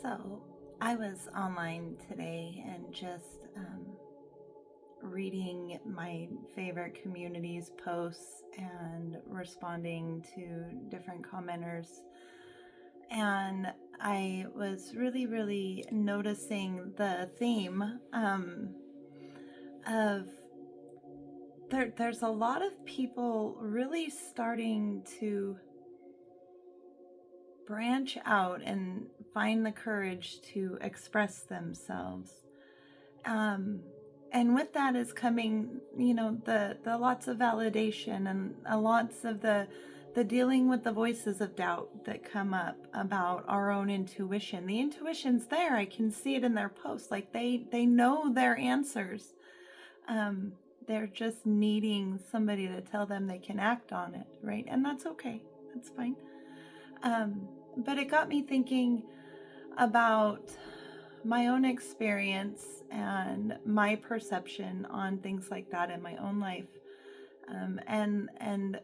So I was online today and just reading my favorite communities posts and responding to different commenters. And I was really noticing the theme of there's a lot of people really starting to branch out and find the courage to express themselves. Um, and with that is coming, the lots of validation and lots of the dealing with the voices of doubt that come up about our own intuition. The intuition's there. I can see it in their posts. Like they know their answers. Um, they're just needing somebody to tell them they can act on it, right? And that's okay. That's fine. But it got me thinking about my own experience and my perception on things like that in my own life, and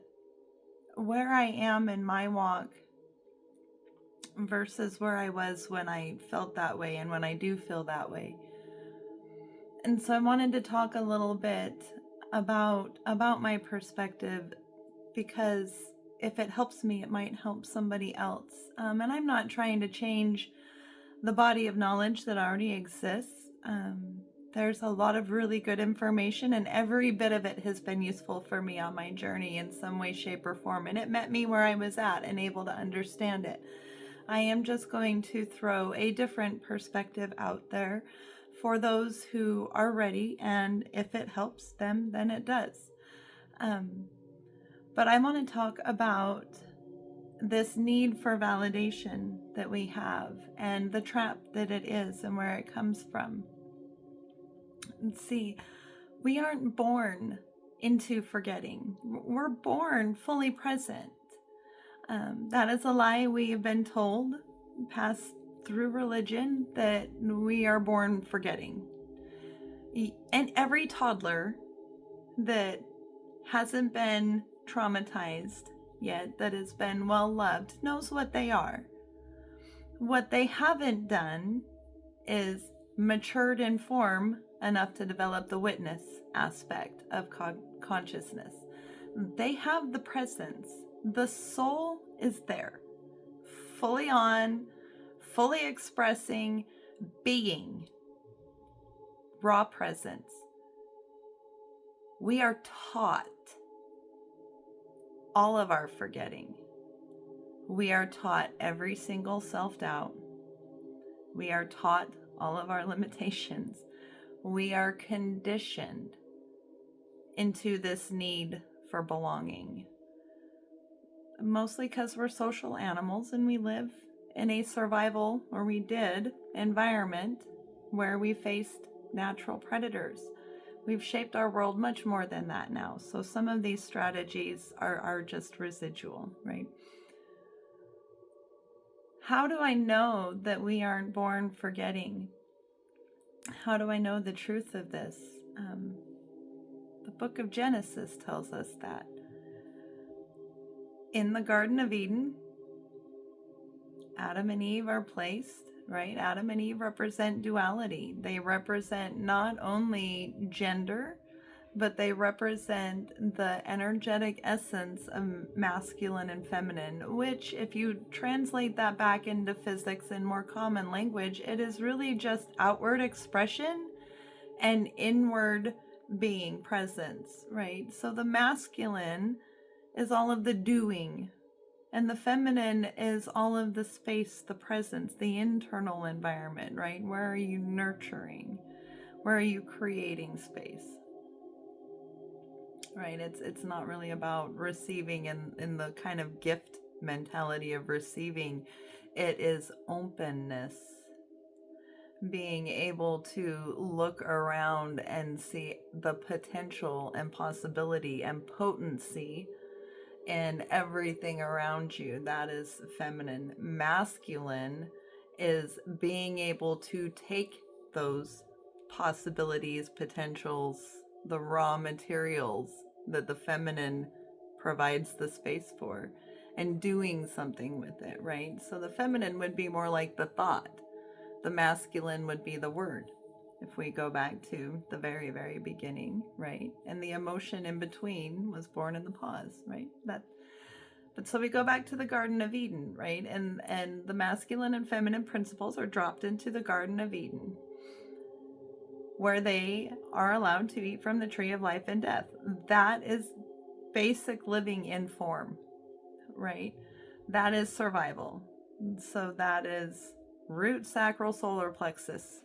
where I am in my walk versus where I was when I felt that way and when I do feel that way. And so I wanted to talk a little bit about my perspective, because if it helps me, it might help somebody else. And I'm not trying to change the body of knowledge that already exists. There's a lot of really good information, and every bit of it has been useful for me on my journey in some way, shape, or form. And it met me where I was at and able to understand it. I am just going to throw a different perspective out there for those who are ready, and if it helps them, then it does. But I want to talk about this need for validation that we have and the trap that it is and where it comes from. And see, we aren't born into forgetting. We're born fully present. That is a lie we have been told, passed through religion, that we are born forgetting. And every toddler that hasn't been traumatized yet, that has been well loved, knows what they are. What they haven't done is matured in form enough to develop the witness aspect of consciousness. They have the presence. The soul is there, fully on, fully expressing, being, raw presence. We are taught all of our forgetting. We are taught every single self-doubt. We are taught all of our limitations. We are conditioned into this need for belonging. Mostly because we're social animals and we live in a survival, or we did, environment where we faced natural predators. We've shaped our world much more than that now. So some of these strategies are just residual, right? How do I know that we aren't born forgetting? How do I know the truth of this? The book of Genesis tells us that. In the Garden of Eden, Adam and Eve are placed, right? Adam and Eve represent duality. They represent not only gender, but they represent the energetic essence of masculine and feminine, which, if you translate that back into physics in more common language, it is really just outward expression and inward being, presence, right? So the masculine is all of the doing, and the feminine is all of the space, the presence, the internal environment, right? Where are you nurturing? Where are you creating space? Right? It's not really about receiving in the kind of gift mentality of receiving. It is openness. Being able to look around and see the potential and possibility and potency in everything around you. That is feminine. Masculine is being able to take those possibilities, potentials, the raw materials that the feminine provides the space for, and doing something with it, right? So the feminine would be more like the thought. The masculine would be the word, if we go back to the very, very beginning, right? And the emotion in between was born in the pause, right? But so we go back to the Garden of Eden, right? And the masculine and feminine principles are dropped into the Garden of Eden, where they are allowed to eat from the tree of life and death. That is basic living in form, right? That is survival. So that is root, sacral, solar plexus,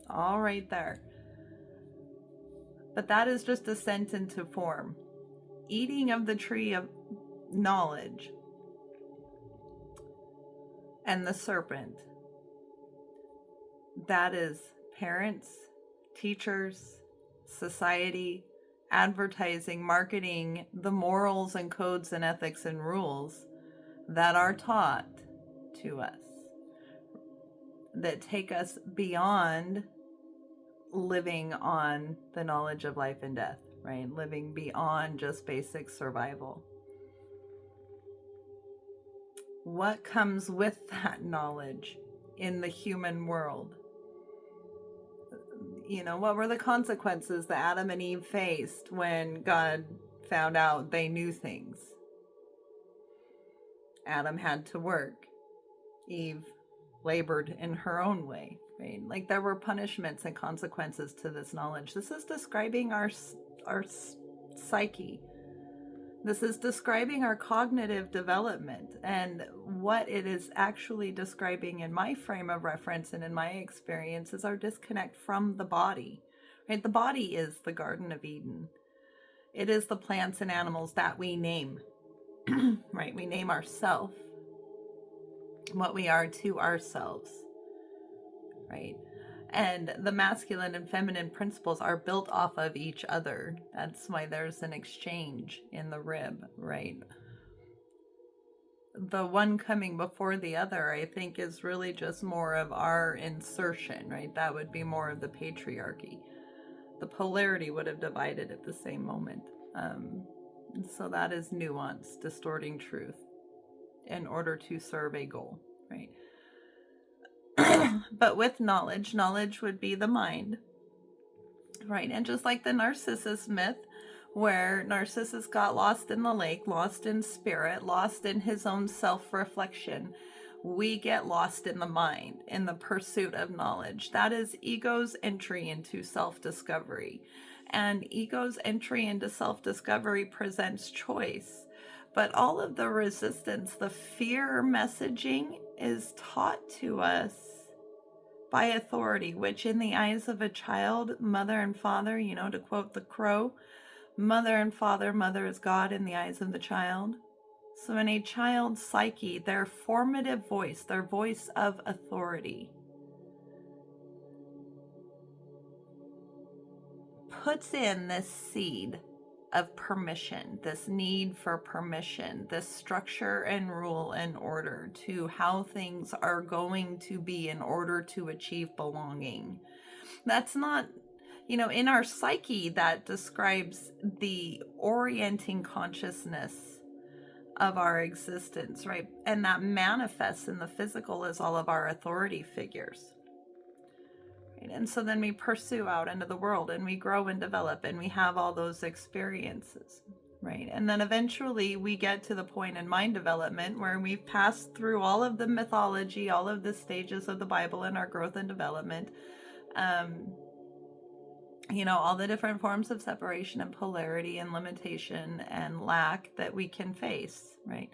all right there. But that is just descent into form. Eating of the tree of knowledge and the serpent, that is parents, teachers, society, advertising, marketing, the morals and codes and ethics and rules that are taught to us, that take us beyond living on the knowledge of life and death, right? Living beyond just basic survival. What comes with that knowledge in the human world? You know, what were the consequences that Adam and Eve faced when God found out they knew things? Adam had to work. Eve labored in her own way, right? Like there were punishments and consequences to this knowledge. This is describing our psyche. This is describing our cognitive development, and what it is actually describing in my frame of reference and in my experience is our disconnect from the body, right? The body is the Garden of Eden. It is the plants and animals that we name, right? We name ourselves, what we are to ourselves, right? And the masculine and feminine principles are built off of each other. That's why there's an exchange in the rib, right? The one coming before the other, I think, is really just more of our insertion, right? That would be more of the patriarchy. The polarity would have divided at the same moment. So that is nuance, distorting truth in order to serve a goal, right? But with knowledge would be the mind, right? And just like the Narcissus myth, where Narcissus got lost in the lake, lost in spirit, lost in his own self-reflection, we get lost in the mind, in the pursuit of knowledge. That is ego's entry into self-discovery. And ego's entry into self-discovery presents choice. But all of the resistance, the fear messaging is taught to us by authority, which in the eyes of a child, mother and father, you know, to quote the crow, mother and father, mother is God in the eyes of the child. So in a child's psyche, their formative voice, their voice of authority, puts in this seed of permission, this need for permission, this structure and rule and order to how things are going to be in order to achieve belonging. That's not, you know, in our psyche, that describes the orienting consciousness of our existence, right? And that manifests in the physical as all of our authority figures. And so then we pursue out into the world and we grow and develop and we have all those experiences, right? And then eventually we get to the point in mind development where we've passed through all of the mythology, all of the stages of the Bible in our growth and development, you know, all the different forms of separation and polarity and limitation and lack that we can face, right?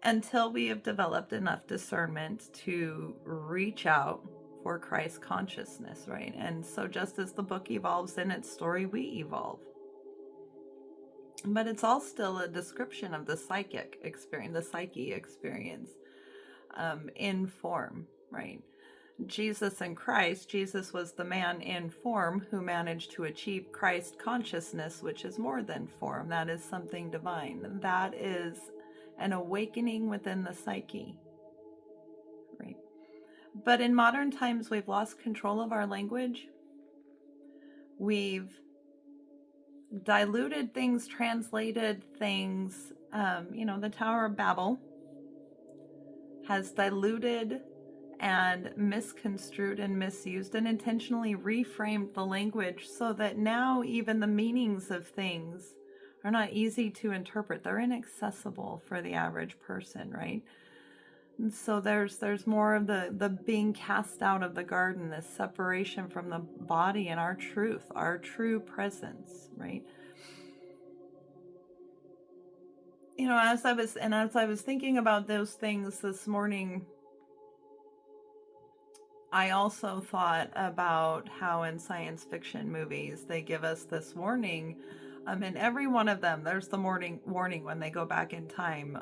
Until we have developed enough discernment to reach out for Christ consciousness, right? And so just as the book evolves in its story, we evolve. But it's all still a description of the psychic experience, the psyche experience, in form, right? Jesus and Christ, Jesus was the man in form who managed to achieve Christ consciousness, which is more than form. That is something divine. That is an awakening within the psyche, right? But in modern times, we've lost control of our language. We've diluted things, translated things. You know, the Tower of Babel has diluted and misconstrued and misused and intentionally reframed the language so that now even the meanings of things are not easy to interpret. They're inaccessible for the average person, right? And so there's more of the being cast out of the garden, this separation from the body and our truth, our true presence, right? You know, as I was thinking about those things this morning, I also thought about how in science fiction movies they give us this warning. In every one of them, there's the warning when they go back in time,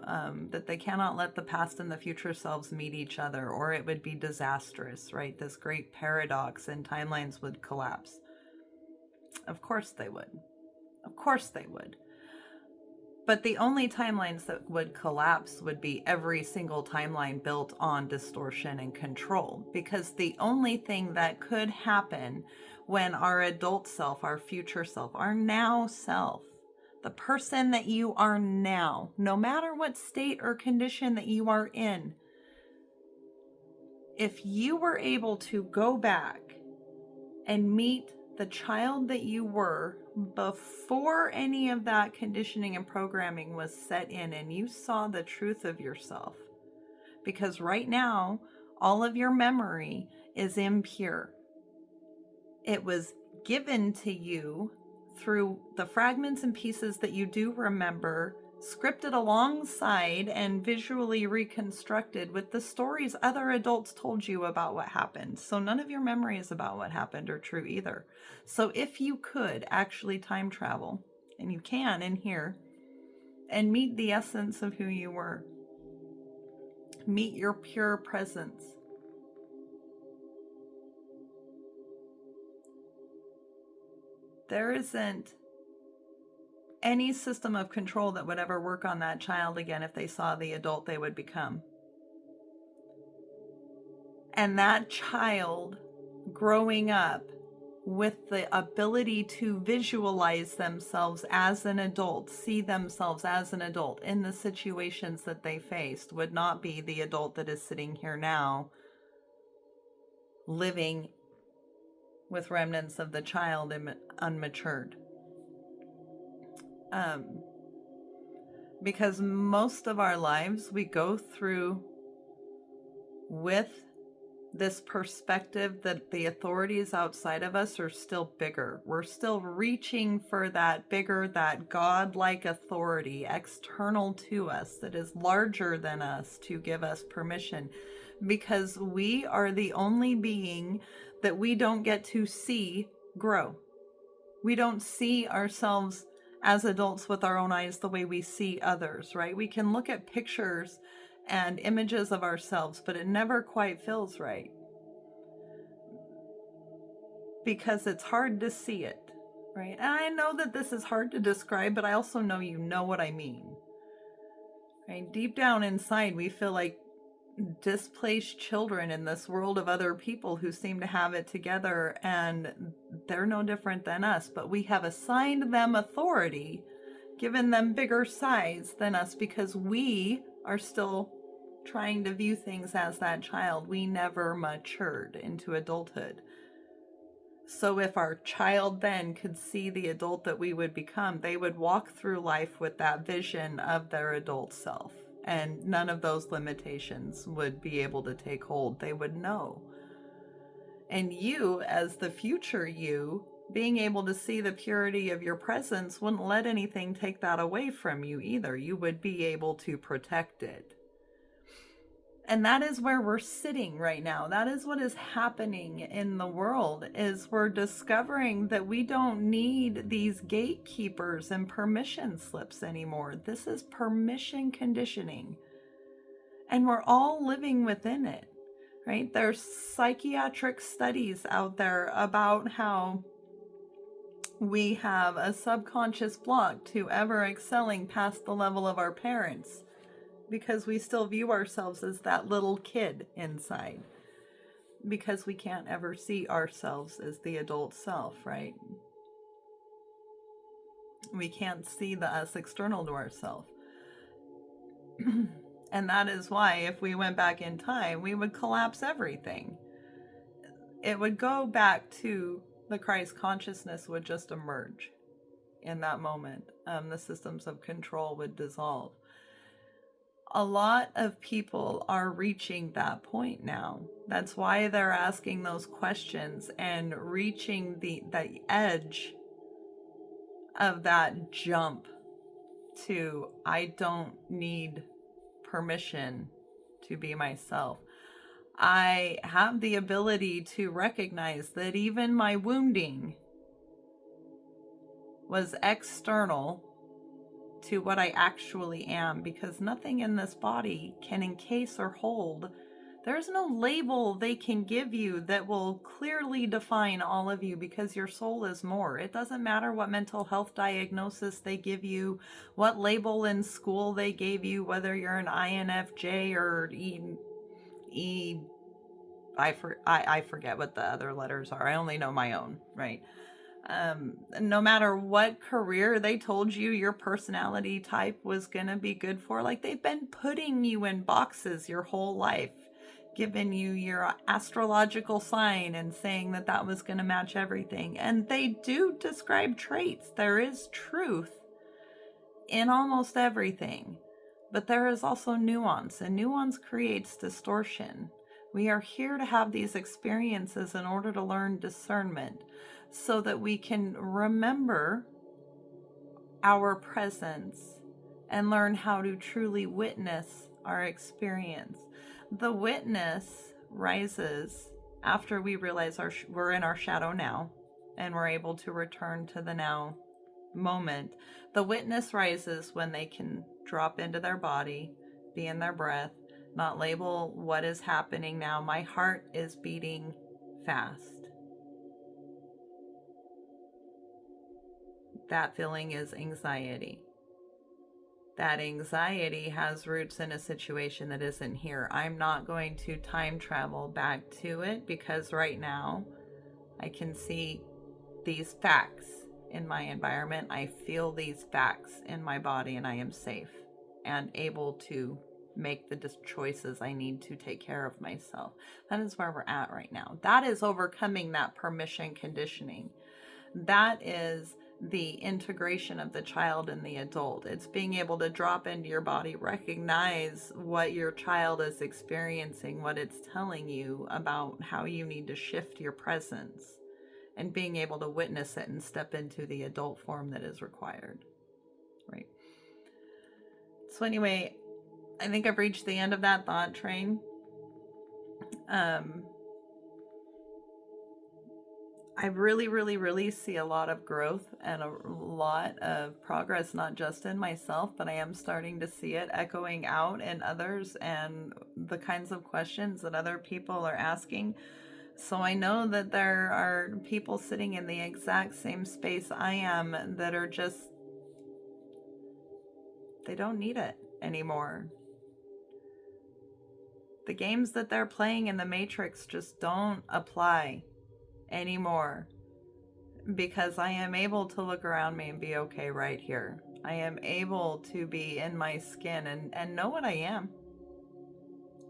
that they cannot let the past and the future selves meet each other, or it would be disastrous, right? This great paradox, and timelines would collapse. Of course they would. Of course they would. But the only timelines that would collapse would be every single timeline built on distortion and control. Because the only thing that could happen when our adult self, our future self, our now self, the person that you are now, no matter what state or condition that you are in, if you were able to go back and meet the child that you were before any of that conditioning and programming was set in, and you saw the truth of yourself, because right now all of your memory is impure. It was given to you through the fragments and pieces that you do remember, scripted alongside and visually reconstructed with the stories other adults told you about what happened. So none of your memories about what happened are true either. So if you could actually time travel, and you can in here, and meet the essence of who you were, meet your pure presence, there isn't any system of control that would ever work on that child again if they saw the adult they would become. And that child growing up with the ability to visualize themselves as an adult, see themselves as an adult in the situations that they faced, would not be the adult that is sitting here now, living with remnants of the child unmatured. Because most of our lives we go through with this perspective that the authorities outside of us are still bigger. We're still reaching for that bigger, that God-like authority external to us that is larger than us to give us permission, because we are the only being that we don't get to see grow. We don't see ourselves as adults with our own eyes the way we see others, right? We can look at pictures and images of ourselves, but it never quite feels right, because it's hard to see it, right? And I know that this is hard to describe, but I also know you know what I mean, right? Deep down inside, we feel like displaced children in this world of other people who seem to have it together, and they're no different than us, but we have assigned them authority, given them bigger size than us, because we are still trying to view things as that child. We never matured into adulthood. So if our child then could see the adult that we would become, they would walk through life with that vision of their adult self, and none of those limitations would be able to take hold. They would know. And you, as the future you, being able to see the purity of your presence wouldn't let anything take that away from you either. You would be able to protect it. And that is where we're sitting right now. That is what is happening in the world, is we're discovering that we don't need these gatekeepers and permission slips anymore. This is permission conditioning. And we're all living within it, right? There's psychiatric studies out there about how we have a subconscious block to ever excelling past the level of our parents, because we still view ourselves as that little kid inside, because we can't ever see ourselves as the adult self, right? We can't see the us external to ourselves. And that is why if we went back in time, we would collapse everything. It would go back to the Christ consciousness would just emerge in that moment. The systems of control would dissolve. A lot of people are reaching that point now. That's why they're asking those questions and reaching the edge of that jump to, I don't need permission to be myself. I have the ability to recognize that even my wounding was external to what I actually am, because nothing in this body can encase or hold. There's no label they can give you that will clearly define all of you, because your soul is more. It doesn't matter what mental health diagnosis they give you, what label in school they gave you, whether you're an INFJ or I forget what the other letters are. I only know my own, right? No matter what career they told you your personality type was going to be good for, like they've been putting you in boxes your whole life, giving you your astrological sign and saying that that was going to match everything. And they do describe traits. There is truth in almost everything, but there is also nuance, and nuance creates distortion. We are here to have these experiences in order to learn discernment, so that we can remember our presence and learn how to truly witness our experience. The witness rises after we realize we're in our shadow now and we're able to return to the now moment. The witness rises when they can drop into their body, be in their breath, not label what is happening now. My heart is beating fast. That feeling is anxiety. That anxiety has roots in a situation that isn't here. I'm not going to time travel back to it, because right now I can see these facts in my environment. I feel these facts in my body, and I am safe and able to make the choices I need to take care of myself. That is where we're at right now. That is overcoming that permission conditioning. That is the integration of the child and the adult. It's being able to drop into your body, recognize what your child is experiencing, what it's telling you about how you need to shift your presence, and being able to witness it and step into the adult form that is required. Right. So anyway, I think I've reached the end of that thought train. I really see a lot of growth and a lot of progress, not just in myself, but I am starting to see it echoing out in others and the kinds of questions that other people are asking. So I know that there are people sitting in the exact same space I am that are just, they don't need it anymore. The games that they're playing in the Matrix just don't apply anymore, because I am able to look around me and be okay right here. I am able to be in my skin and know what I am.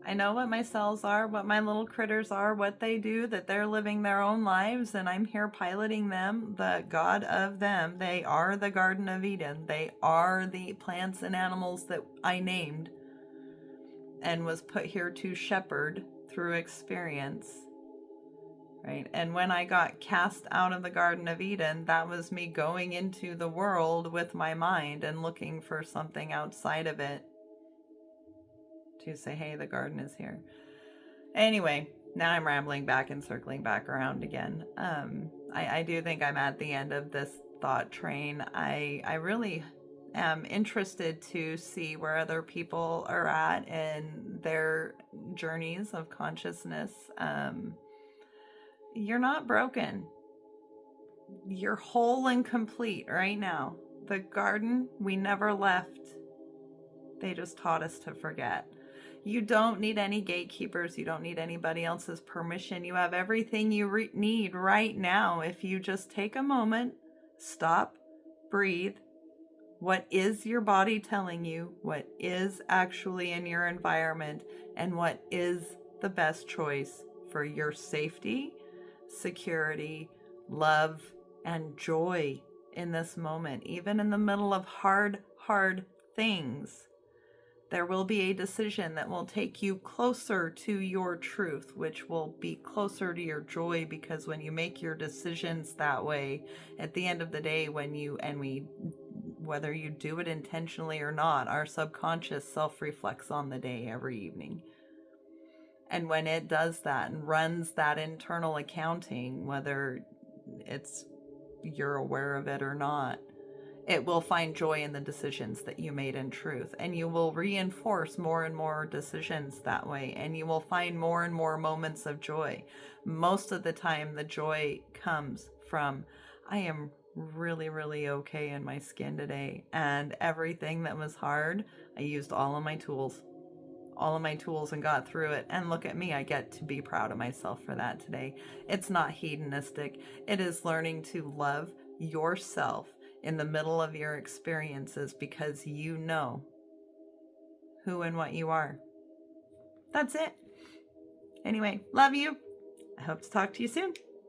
I know what my cells are, what my little critters are, what they do, that they're living their own lives, and I'm here piloting them, the God of them. They are the Garden of Eden. They are the plants and animals that I named and was put here to shepherd through experience. Right? And when I got cast out of the Garden of Eden, that was me going into the world with my mind and looking for something outside of it to say, hey, the garden is here. Anyway, now I'm rambling back and circling back around again. I do think I'm at the end of this thought train. I really am interested to see where other people are at in their journeys of consciousness. You're not broken. You're whole and complete right now. The garden, we never left. They just taught us to forget. You don't need any gatekeepers. You don't need anybody else's permission. You have everything you need right now if you just take a moment, stop, breathe, What is your body telling you? What is actually in your environment? And what is the best choice for your safety, security, love, and joy in this moment? Even in the middle of hard things, there will be a decision that will take you closer to your truth, which will be closer to your joy, because when you make your decisions that way, at the end of the day, whether you do it intentionally or not, our subconscious self-reflects on the day every evening. And when it does that and runs that internal accounting, whether you're aware of it or not, it will find joy in the decisions that you made in truth. And you will reinforce more and more decisions that way. And you will find more and more moments of joy. Most of the time, the joy comes from, I am really, really okay in my skin today. And everything that was hard, I used all of my tools and got through it. And look at me, I get to be proud of myself for that today. It's not hedonistic. It is learning to love yourself in the middle of your experiences, because you know who and what you are. That's it. Anyway, love you. I hope to talk to you soon.